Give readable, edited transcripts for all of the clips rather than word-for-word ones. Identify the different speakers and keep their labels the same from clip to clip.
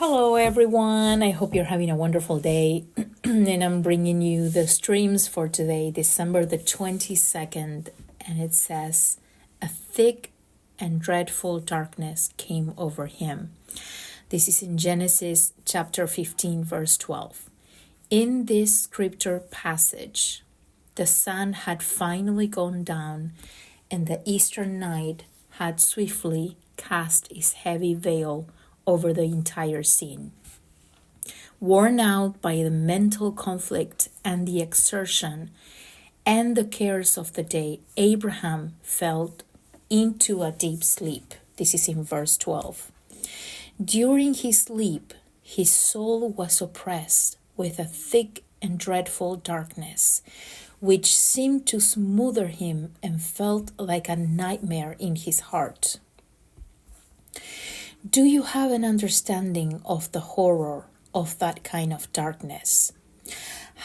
Speaker 1: Hello, everyone. I hope you're having a wonderful day. And I'm bringing you the streams for today, December the 22nd. And it says, "A thick and dreadful darkness came over him." This is in Genesis chapter 15, verse 12. In this scripture passage, the sun had finally gone down, and the eastern night had swiftly cast its heavy veil over the entire scene. Worn out by the mental conflict and the exertion and the cares of the day, Abraham fell into a deep sleep. This is in verse 12. During his sleep, his soul was oppressed with a thick and dreadful darkness, which seemed to smother him and felt like a nightmare in his heart. Do you have an understanding of the horror of that kind of darkness?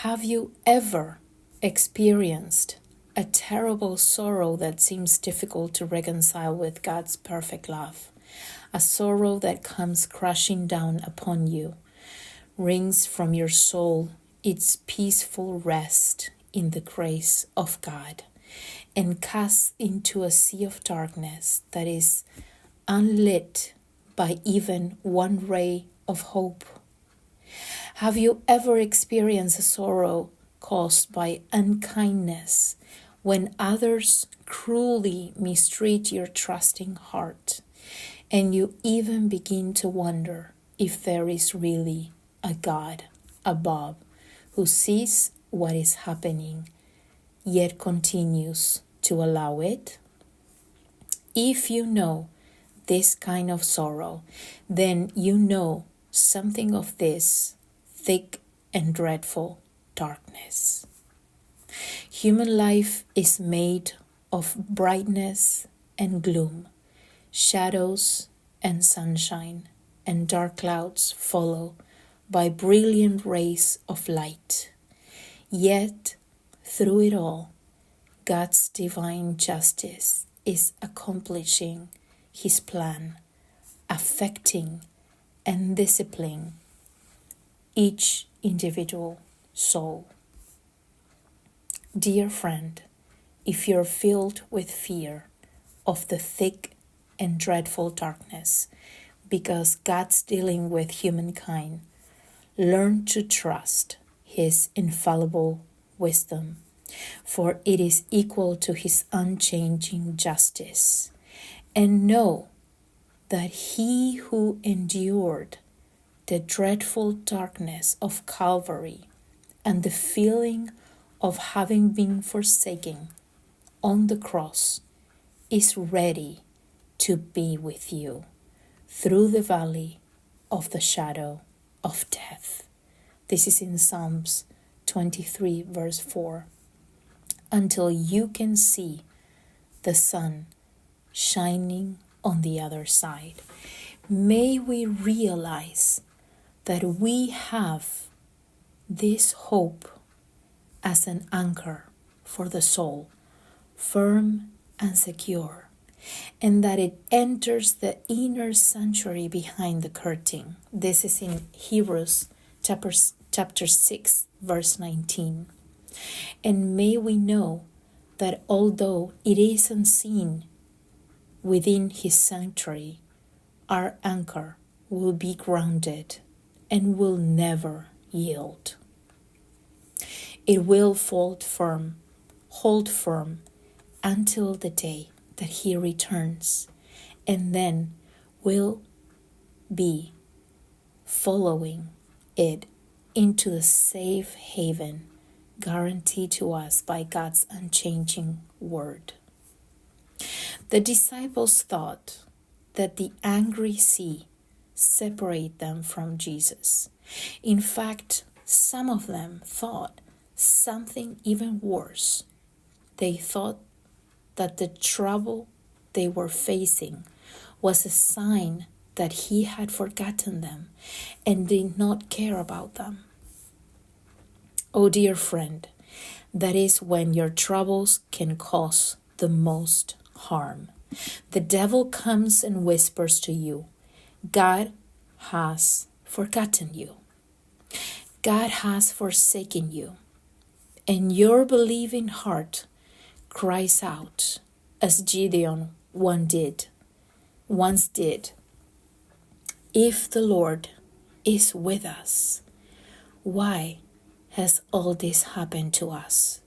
Speaker 1: Have you ever experienced a terrible sorrow that seems difficult to reconcile with God's perfect love? A sorrow that comes crashing down upon you, wrings from your soul its peaceful rest in the grace of God, and casts into a sea of darkness that is unlit by even one ray of hope? Have you ever experienced a sorrow caused by unkindness when others cruelly mistreat your trusting heart, and you even begin to wonder if there is really a God above who sees what is happening, yet continues to allow it? If you know this kind of sorrow, then you know something of this thick and dreadful darkness. Human life is made of brightness and gloom, shadows and sunshine, and dark clouds follow by brilliant rays of light. Yet, through it all, God's divine justice is accomplishing His plan, affecting and disciplining each individual soul. Dear friend, if you're filled with fear of the thick and dreadful darkness because God's dealing with humankind, learn to trust His infallible wisdom, for it is equal to His unchanging justice. And know that He who endured the dreadful darkness of Calvary and the feeling of having been forsaken on the cross is ready to be with you through the valley of the shadow of death. This is in Psalms 23, verse 4. Until you can see the sun shining on the other side. May we realize that we have this hope as an anchor for the soul, firm and secure, and that it enters the inner sanctuary behind the curtain. This is in Hebrews chapter 6, verse 19. And may we know that although it is unseen within His sanctuary, our anchor will be grounded and will never yield. It will hold firm until the day that He returns, and then will be following it into the safe haven guaranteed to us by God's unchanging word. The disciples thought that the angry sea separated them from Jesus. In fact, some of them thought something even worse. They thought that the trouble they were facing was a sign that He had forgotten them and did not care about them. Oh, dear friend, that is when your troubles can cause the most harm. The devil comes and whispers to you, God has forgotten you. God has forsaken you, and your believing heart cries out, as Gideon once did, if the Lord is with us, why has all this happened to us?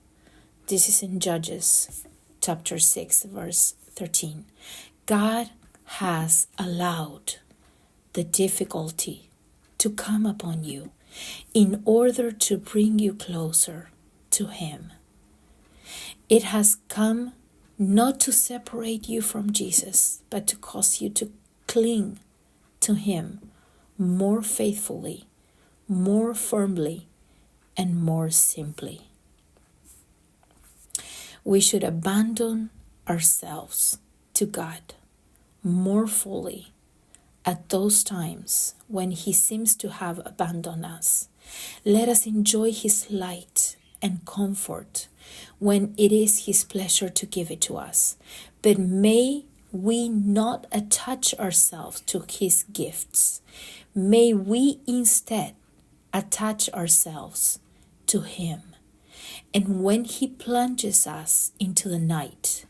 Speaker 1: This is in Judges chapter 6, verse 13. God has allowed the difficulty to come upon you in order to bring you closer to Him. It has come not to separate you from Jesus, but to cause you to cling to Him more faithfully, more firmly, and more simply. We should abandon ourselves to God more fully at those times when He seems to have abandoned us. Let us enjoy His light and comfort when it is His pleasure to give it to us. But may we not attach ourselves to His gifts. May we instead attach ourselves to Him. And when He plunges us into the night,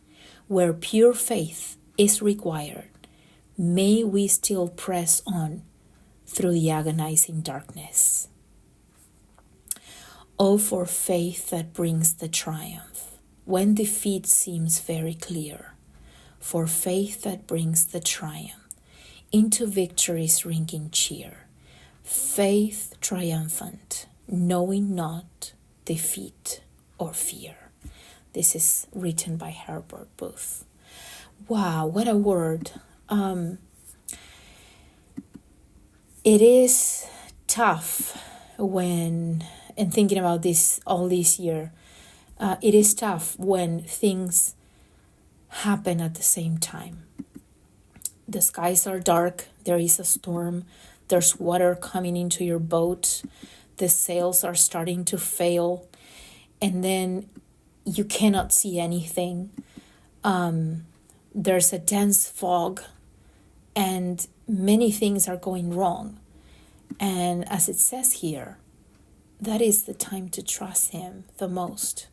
Speaker 1: where pure faith is required, may we still press on through the agonizing darkness. Oh, for faith that brings the triumph, when defeat seems very clear. For faith that brings the triumph into victory's ringing cheer. Faith triumphant, knowing not defeat or fear. This is written by Herbert Booth. Wow, what a word. It is tough when, and thinking about this all this year, it is tough when things happen at the same time. The skies are dark, there is a storm, there's water coming into your boat, the sails are starting to fail, and then you cannot see anything. There's a dense fog, and many things are going wrong. And as it says here, that is the time to trust Him the most.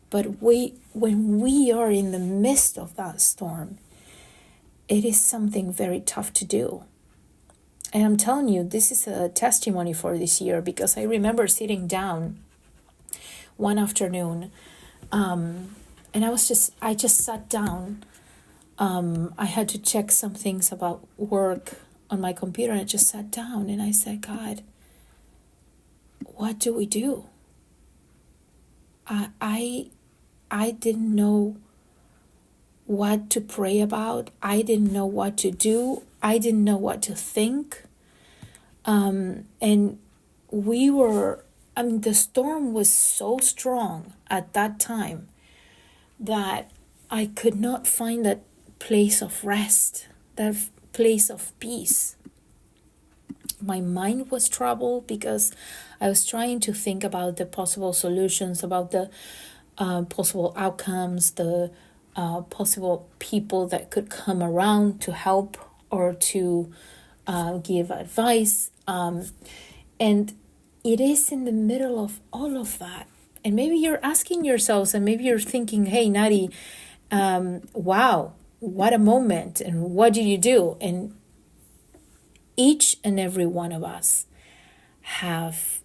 Speaker 1: But when we are in the midst of that storm, it is something very tough to do. And I'm telling you, this is a testimony for this year, because I remember sitting down one afternoon, and I just sat down. I had to check some things about work on my computer, and I just sat down and I said, God, what do we do? I didn't know what to pray about. I didn't know what to do. I didn't know what to think. And the storm was so strong at that time that I could not find that place of rest, that place of peace. My mind was troubled because I was trying to think about the possible solutions, about the possible outcomes, the possible people that could come around to help or to give advice. And it is in the middle of all of that. And maybe you're asking yourselves, and maybe you're thinking, hey, Nadi, wow, what a moment. And what did you do? And each and every one of us have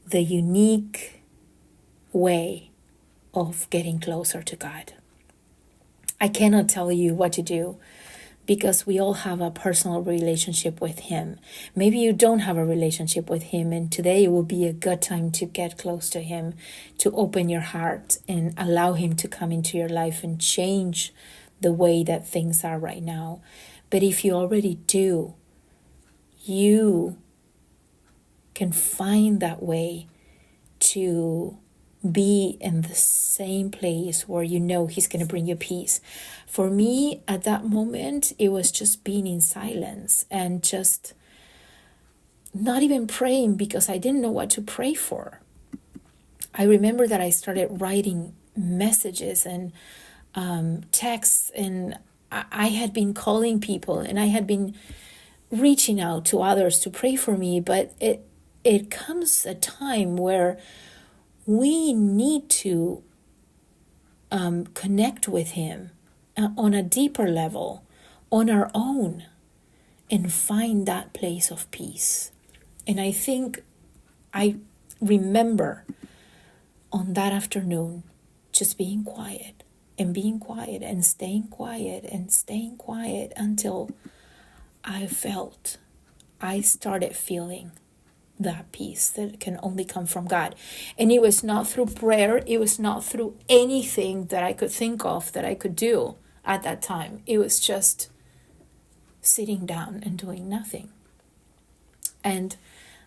Speaker 1: the unique way of getting closer to God. I cannot tell you what to do, because we all have a personal relationship with Him. Maybe you don't have a relationship with Him, and today will be a good time to get close to Him, to open your heart and allow Him to come into your life and change the way that things are right now. But if you already do, you can find that way to be in the same place where you know He's going to bring you peace. For me, at that moment, it was just being in silence and just not even praying, because I didn't know what to pray for. I remember that I started writing messages and texts, and I had been calling people, and I had been reaching out to others to pray for me, but it comes a time where we need to connect with him on a deeper level, on our own, and find that place of peace. And I think I remember on that afternoon just being quiet and being quiet and staying quiet and staying quiet until I started feeling that peace that can only come from God. And it was not through prayer. It was not through anything that I could think of that I could do at that time. It was just sitting down and doing nothing. And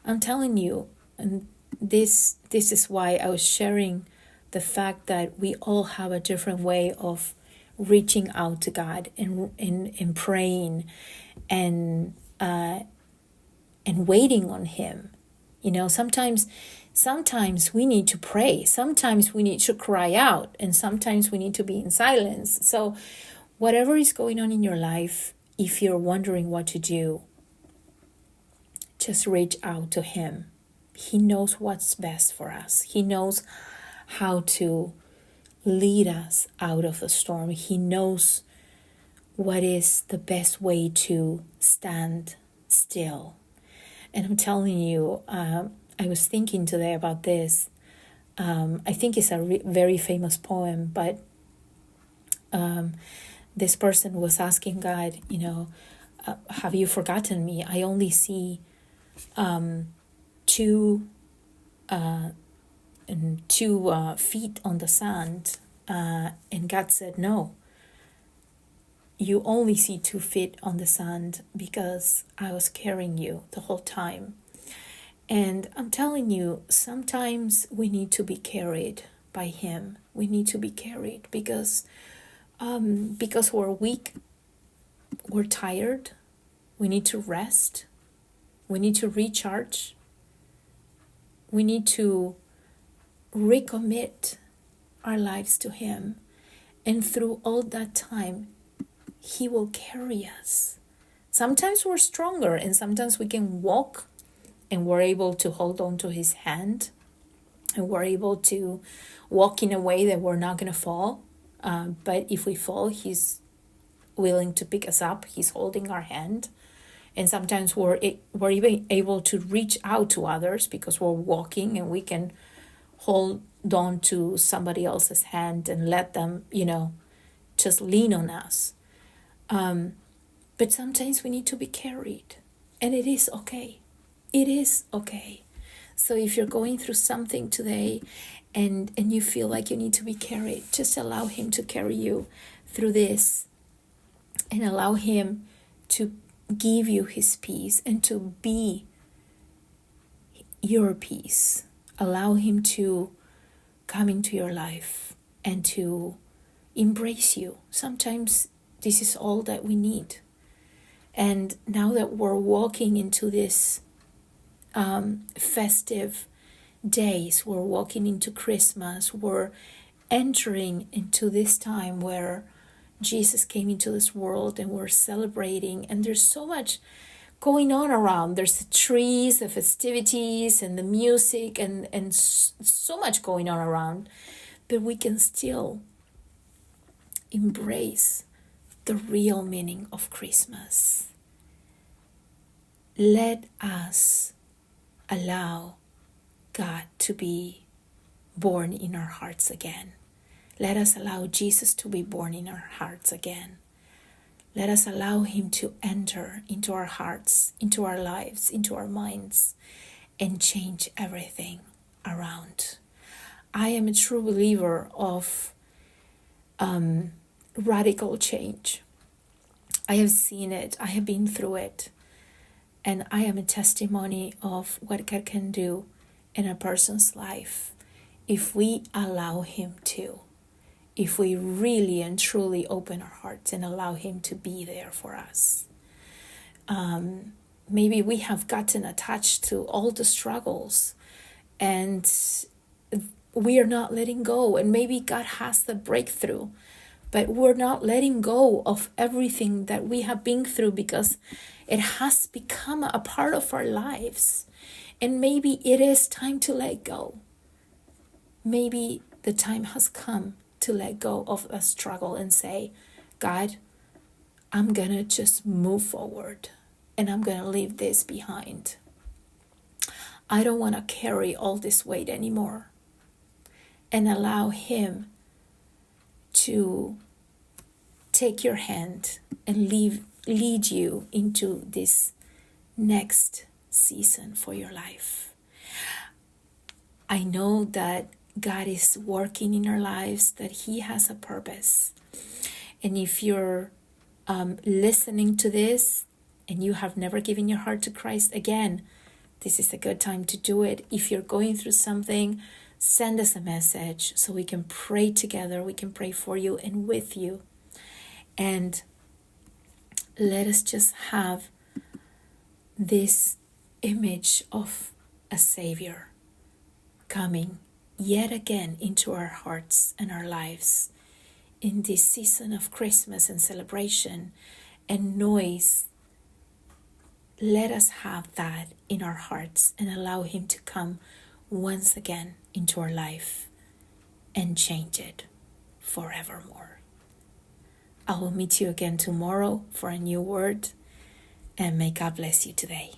Speaker 1: I'm telling you, and this is why I was sharing the fact that we all have a different way of reaching out to God and praying and waiting on him. You know, sometimes we need to pray, sometimes we need to cry out, and sometimes we need to be in silence. So whatever is going on in your life, if you're wondering what to do, just reach out to him. He knows what's best for us. He knows how to lead us out of the storm. He knows what is the best way to stand still. And I'm telling you, I was thinking today about this. I think it's a very famous poem, but this person was asking God, have you forgotten me? I only see two feet on the sand. And God said, no, you only see 2 feet on the sand because I was carrying you the whole time. And I'm telling you, sometimes we need to be carried by him. We need to be carried because we're weak, we're tired, we need to rest, we need to recharge, we need to recommit our lives to him. And through all that time, he will carry us. Sometimes we're stronger, and sometimes we can walk and we're able to hold on to his hand, and we're able to walk in a way that we're not going to fall. But if we fall, he's willing to pick us up. He's holding our hand. And sometimes we're even able to reach out to others because we're walking and we can hold on to somebody else's hand and let them, just lean on us. But sometimes we need to be carried, and it is okay. It is okay. So if you're going through something today and you feel like you need to be carried, just allow him to carry you through this and allow him to give you his peace and to be your peace. Allow him to come into your life and to embrace you. Sometimes this is all that we need. And now that we're walking into this festive days, we're walking into Christmas, we're entering into this time where Jesus came into this world and we're celebrating, and there's so much going on around. There's the trees, the festivities, and the music, and so much going on around, but we can still embrace the real meaning of Christmas. Let us allow God to be born in our hearts again. Let us allow Jesus to be born in our hearts again. Let us allow him to enter into our hearts, into our lives, into our minds, and change everything around. I am a true believer of radical change. I have seen it. I have been through it. And I am a testimony of what God can do in a person's life if we allow him to. If we really and truly open our hearts and allow him to be there for us. Maybe we have gotten attached to all the struggles and we are not letting go. And maybe God has the breakthrough, but we're not letting go of everything that we have been through because it has become a part of our lives. And maybe it is time to let go. Maybe the time has come to let go of the struggle and say, God, I'm gonna just move forward and I'm gonna leave this behind. I don't want to carry all this weight anymore, and allow Him to take your hand and lead you into this next season for your life. I know that God is working in our lives, that He has a purpose. And if you're listening to this and you have never given your heart to Christ, again, this is a good time to do it. If you're going through something, send us a message so we can pray together. We can pray for you and with you. And let us just have this image of a Savior coming yet again into our hearts and our lives in this season of Christmas and celebration and noise. Let us have that in our hearts and allow Him to come once again into our life and change it forevermore. I will meet you again tomorrow for a new word, and may God bless you today.